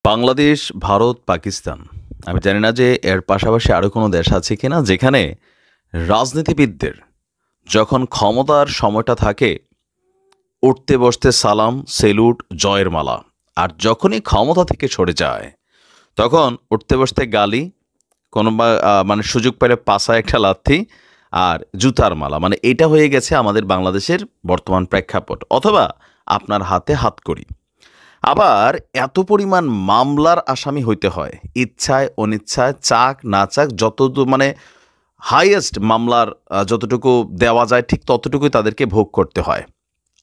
বাংলাদেশ, ভারত, পাকিস্তান। আমি জানি না যে এর পাশাপাশি আরও কোনো দেশ আছে কিনা যেখানে রাজনীতিবিদদের যখন ক্ষমতার সময়টা থাকে উঠতে বসতে সালাম, সেলুট, জয়ের মালা। আর যখনই ক্ষমতা থেকে সরে যায় তখন উঠতে বসতে গালি, কোনো মানে সুযোগ পেলে পাছায় একটা লাথি আর জুতার মালা। মানে এটা হয়ে গেছে আমাদের বাংলাদেশের বর্তমান প্রেক্ষাপট, অথবা আপনার হাতে হাতকড়ি। আবার এত পরিমাণ মামলার আসামি হইতে হয়, ইচ্ছায় অনিচ্ছায়, চাক না চাক, মানে হাইয়েস্ট মামলার যতটুকু দেওয়া যায় ঠিক ততটুকুই তাদেরকে ভোগ করতে হয়।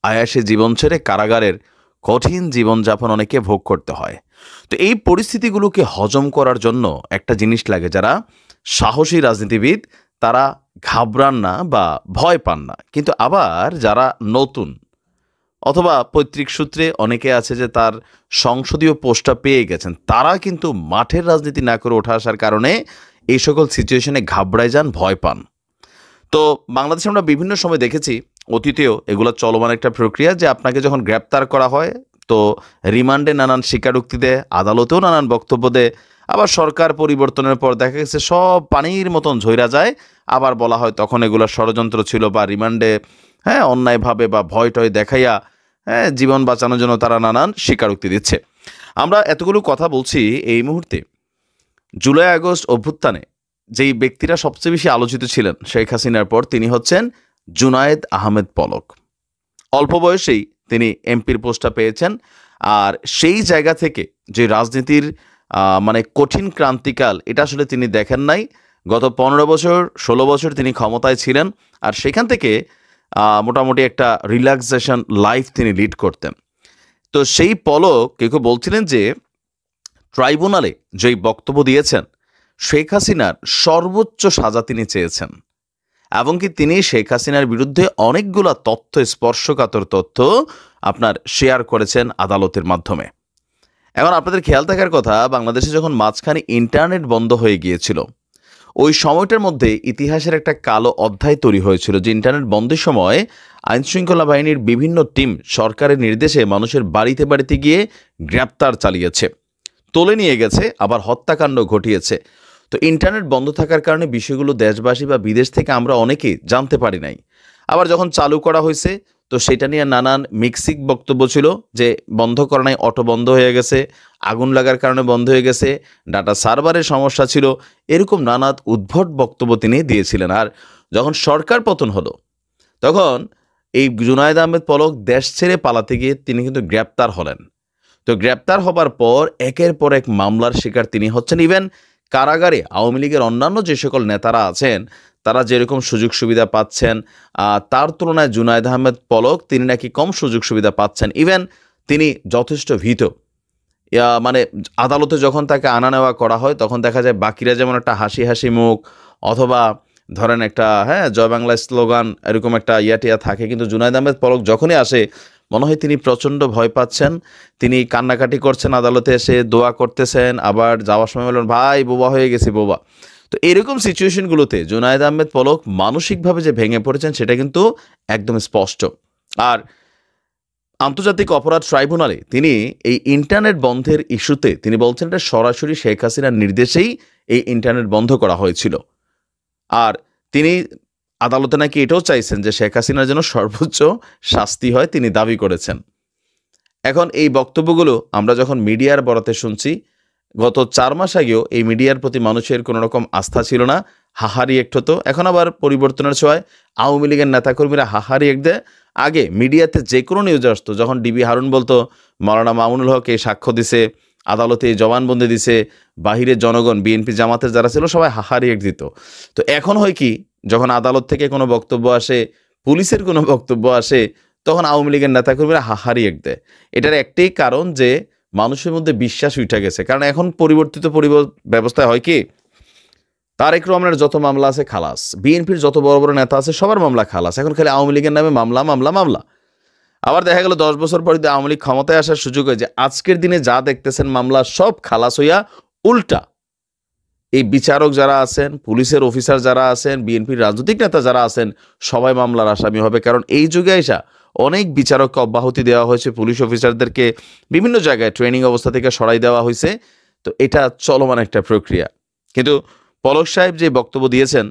আয়াসে জীবন ছেড়ে কারাগারের কঠিন জীবনযাপন অনেকে ভোগ করতে হয়। তো এই পরিস্থিতিগুলোকে হজম করার জন্য একটা জিনিস লাগে, যারা সাহসী রাজনীতিবিদ তারা ঘাবড়ান না বা ভয় পান না। কিন্তু আবার যারা নতুন অথবা পৈতৃক সূত্রে অনেকে আছে যে তার সংসদীয় পোস্টটা পেয়ে গেছেন, তারা কিন্তু মাঠের রাজনীতি না করে ওঠা আসার কারণে এই সকল সিচুয়েশনে ঘাবড়ায় যান, ভয় পান। তো বাংলাদেশে আমরা বিভিন্ন সময় দেখেছি, অতীতেও এগুলো চলমান একটা প্রক্রিয়া, যে আপনাকে যখন গ্রেপ্তার করা হয় তো রিমান্ডে নানান স্বীকারোক্তি দেয়, আদালতেও নানান বক্তব্য দেয়। আবার সরকার পরিবর্তনের পর দেখা গেছে সব পানির মতন ঝইরা যায়। আবার বলা হয় তখন এগুলো ষড়যন্ত্র ছিল, বা রিমান্ডে অন্যায়ভাবে বা ভয় টয় দেখাইয়া জীবন বাঁচানোর জন্য তারা নানান স্বীকারোক্তি দিচ্ছে। আমরা এতগুলো কথা বলছি এই মুহূর্তে জুলাই আগস্ট অভ্যুত্থানে যেই ব্যক্তিরা সবচেয়ে বেশি আলোচিত ছিলেন শেখ হাসিনার পর, তিনি হচ্ছেন জুনায়েদ আহমেদ পলক। অল্প বয়সেই তিনি এমপির পোস্টটা পেয়েছেন। আর সেই জায়গা থেকে যে রাজনীতির মানে কঠিন ক্রান্তিকাল, এটা আসলে তিনি দেখেন নাই। গত 15 বছর 16 বছর তিনি ক্ষমতায় ছিলেন, আর সেখান থেকে মোটামুটি একটা রিল্যাক্সেশন লাইফ তিনি লিড করতেন। তো সেই পলক কেউ কেউ বলছিলেন যে ট্রাইব্যুনালে যেই বক্তব্য দিয়েছেন, শেখ হাসিনার সর্বোচ্চ সাজা তিনি চেয়েছেন, এবং কি তিনি শেখ হাসিনার বিরুদ্ধে অনেকগুলা তথ্য, স্পর্শকাতর তথ্য আপনার শেয়ার করেছেন আদালতের মাধ্যমে। এখন আপনাদের খেয়াল থাকার কথা, বাংলাদেশে যখন মাঝখানে ইন্টারনেট বন্ধ হয়ে গিয়েছিল, ওই সময়টার মধ্যে ইতিহাসের একটা কালো অধ্যায় তৈরি হয়েছিল, যে ইন্টারনেট বন্ধের সময় আইনশৃঙ্খলা বাহিনীর বিভিন্ন টিম সরকারের নির্দেশে মানুষের বাড়িতে বাড়িতে গিয়ে গ্রেপ্তার চালিয়েছে, তুলে নিয়ে গেছে, আবার হত্যাকাণ্ড ঘটিয়েছে। তো ইন্টারনেট বন্ধ থাকার কারণে বিষয়গুলো দেশবাসী বা বিদেশ থেকে আমরা অনেকেই জানতে পারি নাই। আবার যখন চালু করা হয়েছে, তো সেটা নিয়ে নানান মিক্সিক বক্তব্য ছিল, যে বন্ধ করা নাই, অটো বন্ধ হয়ে গেছে, আগুন লাগার কারণে বন্ধ হয়ে গেছে, ডাটা সার্ভারের সমস্যা ছিল, এরকম নানা উদ্ভট বক্তব্য তিনি দিয়েছিলেন। আর যখন সরকার পতন হলো, তখন এই জুনায়েদ আহমেদ পলক দেশ ছেড়ে পালাতে গিয়ে তিনি কিন্তু গ্রেপ্তার হলেন। তো গ্রেপ্তার হবার পর একের পর এক মামলার শিকার তিনি হচ্ছেন। ইভেন কারাগারে আওয়ামী লীগের অন্যান্য যে সকল নেতারা আছেন, তারা যেরকম সুযোগ সুবিধা পাচ্ছেন, তার তুলনায় জুনায়েদ আহমেদ পলক তিনি নাকি কম সুযোগ সুবিধা পাচ্ছেন। ইভেন তিনি যথেষ্ট ভীত। মানে আদালতে যখন তাকে আনা নেওয়া করা হয়, তখন দেখা যায় বাকিরা যেমন একটা হাসি হাসি মুখ, অথবা ধরেন একটা জয় বাংলা স্লোগান, এরকম একটা টিয়া থাকে, কিন্তু জুনায়েদ আহমেদ পলক যখনই আসে মনে হয় তিনি প্রচণ্ড ভয় পাচ্ছেন। তিনি কান্নাকাটি করছেন, আদালতে এসে দোয়া করতেছেন, আবার যাওয়ার সময় বললেন ভাই বোবা হয়ে গেছি বোবা। তো এরকম সিচুয়েশনগুলোতে জুনায়েদ আহমেদ পলক মানসিকভাবে যে ভেঙে পড়েছেন সেটা কিন্তু একদম স্পষ্ট। আর আন্তর্জাতিক অপরাধ ট্রাইব্যুনালে তিনি এই ইন্টারনেট বন্ধের ইস্যুতে তিনি বলছেন এটা সরাসরি শেখ হাসিনার নির্দেশেই এই ইন্টারনেট বন্ধ করা হয়েছিল। আর তিনি আদালতে নাকি এটাও চাইছেন যে শেখ হাসিনার যেন সর্বোচ্চ শাস্তি হয়, তিনি দাবি করেছেন। এখন এই বক্তব্যগুলো আমরা যখন মিডিয়ার বরাতে শুনছি, গত 4 মাস আগেও এই মিডিয়ার প্রতি মানুষের কোনো রকম আস্থা ছিল না, হাহারি একট হতো। এখন আবার পরিবর্তনের ছোঁয়ায় আওয়ামী লীগের নেতাকর্মীরা হাহারি এক দেয়। আগে মিডিয়াতে যে কোনো নিউজ আসতো, যখন ডিবি হারুন বলতো মাওলানা মামুনুল হক এই সাক্ষ্য দিছে, আদালতে এই জবানবন্দি দিছে, বাহিরের জনগণ বিএনপি জামাতের যারা ছিল সবাই হাহারি এক দিত। তো এখন হয় কি, যখন আদালত থেকে কোনো বক্তব্য আসে, পুলিশের কোনো বক্তব্য আসে, তখন আওয়ামী লীগের নেতাকর্মীরা হাহারি এক দেয়। এটার একটাই কারণ যে মানুষের মধ্যে বিশ্বাস উঠে গেছে। কারণ এখন পরিবর্তিত ব্যবস্থায় হয় কি, তারেক রহমানের যত মামলা আছে খালাস, বিএনপির যত বড় বড় নেতা আছে সবার মামলা খালাস, এখন খালি আওয়ামী লীগের নামে মামলা মামলা মামলা। আবার দেখা গেল 10 বছর পর যদি আওয়ামী লীগ ক্ষমতায় আসার সুযোগ হয়, যে আজকের দিনে যা দেখতেছেন মামলা সব খালাস হইয়া উল্টা এই বিচারক যারা আছেন, পুলিশের অফিসার যারা আছেন, বিএনপির রাজনৈতিক নেতা যারা আছেন, সবাই মামলার আসামি হবে। কারণ এই যুগে এসা অনেক বিচারককে অব্যাহতি দেওয়া হয়েছে, পুলিশ অফিসারদেরকে বিভিন্ন জায়গায় ট্রেনিং অবস্থা থেকে সরাই দেওয়া হয়েছে। তো এটা চলমান একটা প্রক্রিয়া। কিন্তু পলক সাহেব যে বক্তব্য দিয়েছেন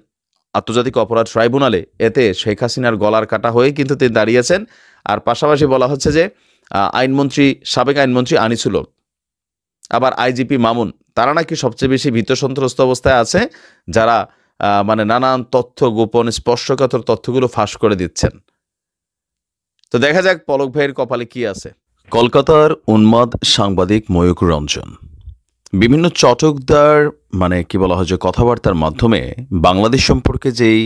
আন্তর্জাতিক অপরাধ ট্রাইব্যুনালে, এতে শেখ হাসিনার গলার কাটা হয়ে কিন্তু তিনি দাঁড়িয়েছেন। আর পাশাপাশি বলা হচ্ছে যে সাবেক আইনমন্ত্রী আনিসুল হক, আবার আইজিপি মামুন, তারা নাকি সবচেয়ে বেশি ভীত সন্ত্রস্ত অবস্থায় আছে, যারা মানে নানান তথ্য, গোপন স্পর্শকাতর তথ্যগুলো ফাঁস করে দিচ্ছেন। তো দেখা যাক পলক ভাইয়ের কপালে কি আছে। কলকাতার উন্মাদ সাংবাদিক ময়ূক রঞ্জন বিভিন্ন চটকদার মানে কি বলা হয় যে কথাবার্তার মাধ্যমে বাংলাদেশ সম্পর্কে যেই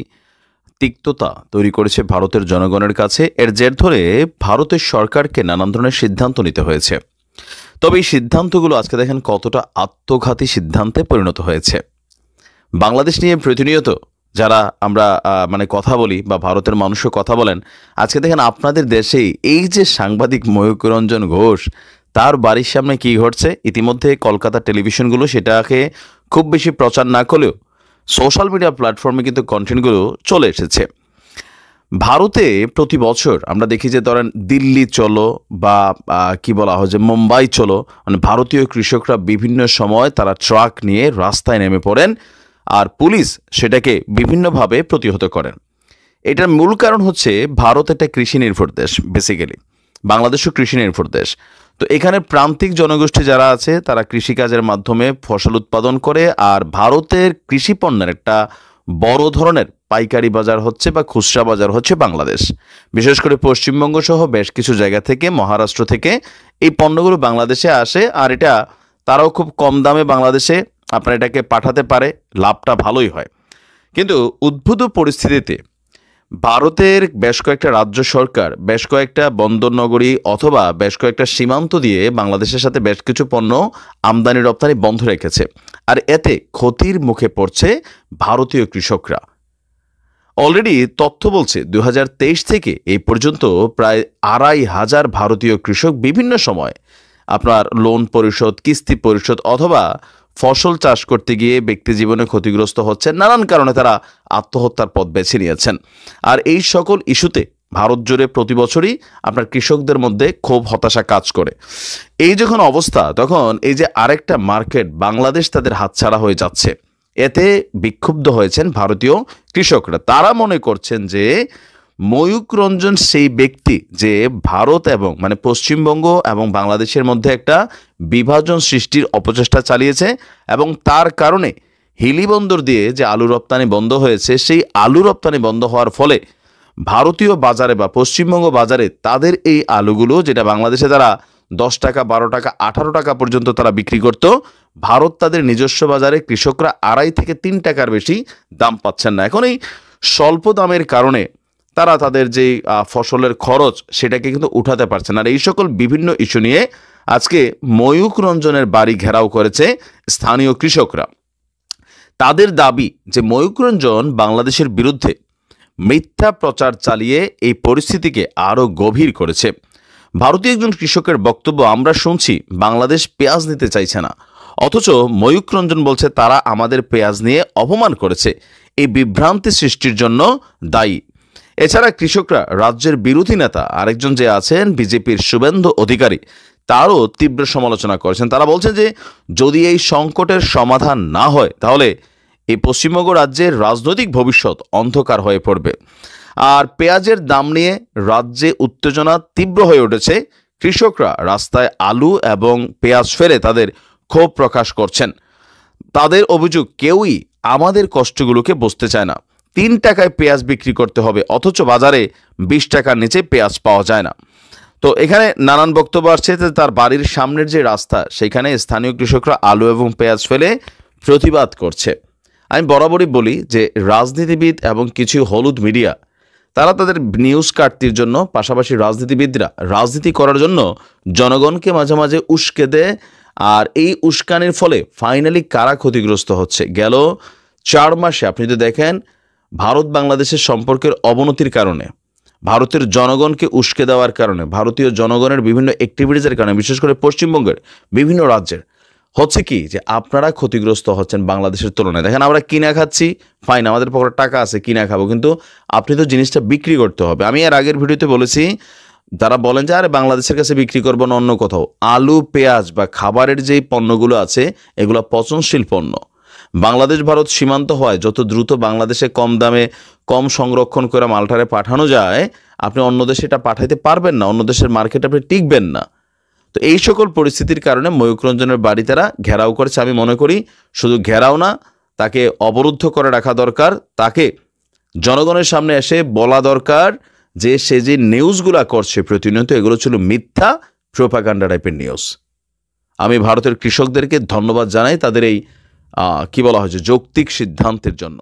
তিক্ততা তৈরি করেছে ভারতের জনগণের কাছে, এর জের ধরে ভারতের সরকারকে নানান ধরনের সিদ্ধান্ত নিতে হয়েছে। তবে এই সিদ্ধান্তগুলো আজকে দেখেন কতটা আত্মঘাতী সিদ্ধান্তে পরিণত হয়েছে। বাংলাদেশ নিয়ে প্রতিনিয়ত যারা আমরা মানে কথা বলি বা ভারতের মানুষও কথা বলেন, আজকে দেখেন আপনাদের দেশেই এই যে সাংবাদিক ময়ূক রঞ্জন ঘোষ, তার বাড়ির সামনে কি ঘটছে, ইতিমধ্যে কলকাতা টেলিভিশনগুলো সেটাকে খুব বেশি প্রচার না করলেও সোশ্যাল মিডিয়া প্ল্যাটফর্মে কিন্তু কন্টেন্টগুলো চলে এসেছে। ভারতে প্রতি বছর আমরা দেখি যে ধরেন দিল্লি চলো বা কি বলা হয় যে মুম্বাই চলো, মানে ভারতীয় কৃষকরা বিভিন্ন সময় তারা ট্রাক নিয়ে রাস্তায় নেমে পড়েন, আর পুলিশ সেটাকে বিভিন্নভাবে প্রতিহত করেন। এটার মূল কারণ হচ্ছে ভারত একটা কৃষি নির্ভর দেশ, বেসিক্যালি বাংলাদেশও কৃষি নির্ভর দেশ। তো এখানে প্রান্তিক জনগোষ্ঠী যারা আছে তারা কৃষিকাজের মাধ্যমে ফসল উৎপাদন করে, আর ভারতের কৃষি পণ্যের একটা বড় ধরনের পাইকারি বাজার হচ্ছে বা খুচরা বাজার হচ্ছে বাংলাদেশ। বিশেষ করে পশ্চিমবঙ্গ সহ বেশ কিছু জায়গা থেকে, মহারাষ্ট্র থেকে এই পণ্যগুলো বাংলাদেশে আসে, আর এটা তারাও খুব কম দামে বাংলাদেশে আপনার এটাকে পাঠাতে পারে, লাভটা ভালোই হয়। কিন্তু উদ্ভূত পরিস্থিতিতে ভারতের বেশ কয়েকটা রাজ্য সরকার বেশ কয়েকটা বন্দর নগরী অথবা বেশ কয়েকটা সীমান্ত দিয়ে বাংলাদেশের সাথে বেশ কিছু পণ্য আমদানি রপ্তানি বন্ধ রেখেছে, আর এতে ক্ষতির মুখে পড়ছে ভারতীয় কৃষকরা। অলরেডি তথ্য বলছে 2023 থেকে এই পর্যন্ত প্রায় 2,500 ভারতীয় কৃষক বিভিন্ন সময় আপনার লোন পরিশোধ, কিস্তি পরিশোধ অথবা ফসল চাষ করতে গিয়ে ব্যক্তি জীবনে ক্ষতিগ্রস্ত হচ্ছেন, নানান কারণে তারা আত্মহত্যার পথ বেছে নিয়েছেন। আর এই সকল ইস্যুতে ভারত জুড়ে প্রতি বছরই আপনার কৃষকদের মধ্যে ক্ষোভ, হতাশা কাজ করে। এই যখন অবস্থা, তখন এই যে আরেকটা মার্কেট বাংলাদেশ তাদের হাতছাড়া হয়ে যাচ্ছে, এতে বিক্ষুব্ধ হয়েছেন ভারতীয় কৃষকরা। তারা মনে করছেন যে ময়ূক রঞ্জন সেই ব্যক্তি যে ভারত এবং মানে পশ্চিমবঙ্গ এবং বাংলাদেশের মধ্যে একটা বিভাজন সৃষ্টির অপচেষ্টা চালিয়েছে, এবং তার কারণে হিলি বন্দর দিয়ে যে আলু রপ্তানি বন্ধ হয়েছে, সেই আলু রপ্তানি বন্ধ হওয়ার ফলে ভারতীয় বাজারে বা পশ্চিমবঙ্গ বাজারে তাদের এই আলুগুলো, যেটা বাংলাদেশে তারা 10 টাকা, 12 টাকা, 18 টাকা পর্যন্ত তারা বিক্রি করত, ভারত তাদের নিজস্ব বাজারে কৃষকরা 2.5 থেকে 3 টাকার বেশি দাম পাচ্ছেন না। এখন এই স্বল্প দামের কারণে তারা তাদের যে ফসলের খরচ সেটাকে কিন্তু উঠাতে পারছেন। আর এই সকল বিভিন্ন ইস্যু নিয়ে আজকে ময়ূক রঞ্জনের বাড়ি ঘেরাও করেছে স্থানীয় কৃষকরা। তাদের দাবি যে ময়ূক রঞ্জন বাংলাদেশের বিরুদ্ধে মিথ্যা প্রচার চালিয়ে এই পরিস্থিতিকে আরও গভীর করেছে। ভারতীয় একজন কৃষকের বক্তব্য আমরা শুনছি, বাংলাদেশ পেঁয়াজ নিতে চাইছে না, অথচ ময়ূক রঞ্জন বলছে তারা আমাদের পেঁয়াজ নিয়ে অপমান করেছে, এই বিভ্রান্তি সৃষ্টির জন্য দায়ী। এছাড়া কৃষকরা রাজ্যের বিরোধী নেতা আরেকজন যে আছেন বিজেপির শুভেন্দু অধিকারী, তারও তীব্র সমালোচনা করেছেন। তারা বলছেন যে যদি এই সংকটের সমাধান না হয় তাহলে এই পশ্চিমবঙ্গ রাজ্যের রাজনৈতিক ভবিষ্যৎ অন্ধকার হয়ে পড়বে। আর পেঁয়াজের দাম নিয়ে রাজ্যে উত্তেজনা তীব্র হয়ে উঠেছে। কৃষকরা রাস্তায় আলু এবং পেঁয়াজ ফেলে তাদের ক্ষোভ প্রকাশ করছেন। তাদের অভিযোগ, কেউই আমাদের কষ্টগুলোকে বুঝতে চায় না। 3 টাকায় পেঁয়াজ বিক্রি করতে হবে, অথচ বাজারে 20 টাকার নিচে পেঁয়াজ পাওয়া যায় না। তো এখানে নানান বক্তব্য আসছে যে তার বাড়ির সামনের যে রাস্তা, সেখানে স্থানীয় কৃষকরা আলু এবং পেঁয়াজ ফেলে প্রতিবাদ করছে। আমি বরাবরই বলি যে রাজনীতিবিদ এবং কিছু হলুদ মিডিয়া, তারা তাদের নিউজ কাটতির জন্য, পাশাপাশি রাজনীতিবিদরা রাজনীতি করার জন্য জনগণকে মাঝে মাঝে উস্কে দেয়। আর এই উস্কানির ফলে ফাইনালি কারা ক্ষতিগ্রস্ত হচ্ছে? গেল 4 মাসে আপনি যদি দেখেন, ভারত বাংলাদেশের সম্পর্কের অবনতির কারণে, ভারতের জনগণকে উস্কে দেওয়ার কারণে, ভারতীয় জনগণের বিভিন্ন অ্যাক্টিভিটিসের কারণে, বিশেষ করে পশ্চিমবঙ্গের বিভিন্ন রাজ্যের হচ্ছে কি যে আপনারা ক্ষতিগ্রস্ত হচ্ছেন বাংলাদেশের তুলনায়। দেখেন আমরা কিনা খাচ্ছি, ফাইন, আমাদের পকেটে টাকা আছে, কিনা খাবো, কিন্তু আপনি তো জিনিসটা বিক্রি করতে হবে। আমি এর আগের ভিডিওতে বলেছি, তারা বলেন যে আরে বাংলাদেশের কাছে বিক্রি করবো না অন্য কোথাও। আলু, পেঁয়াজ বা খাবারের যেই পণ্যগুলো আছে এগুলো পচনশীল পণ্য। বাংলাদেশ ভারত সীমান্ত হওয়ায় যত দ্রুত বাংলাদেশে কম দামে কম সংরক্ষণ করে মালটারে পাঠানো যায়, আপনি অন্য দেশে এটা পাঠাইতে পারবেন না, অন্য দেশের মার্কেটে আপনি টিকবেন না। তো এই সকল পরিস্থিতির কারণে ময়ূক রঞ্জনের বাড়ি তারা ঘেরাও করেছে। আমি মনে করি শুধু ঘেরাও না, তাকে অবরুদ্ধ করে রাখা দরকার। তাকে জনগণের সামনে এসে বলা দরকার যে সে যে নিউজগুলা করছে প্রতিনিয়ত, এগুলো ছিল মিথ্যা প্রোপাগান্ডা টাইপের নিউজ। আমি ভারতের কৃষকদেরকে ধন্যবাদ জানাই তাদের এই কি বলা হয়েছে যৌক্তিক সিদ্ধান্তের জন্য।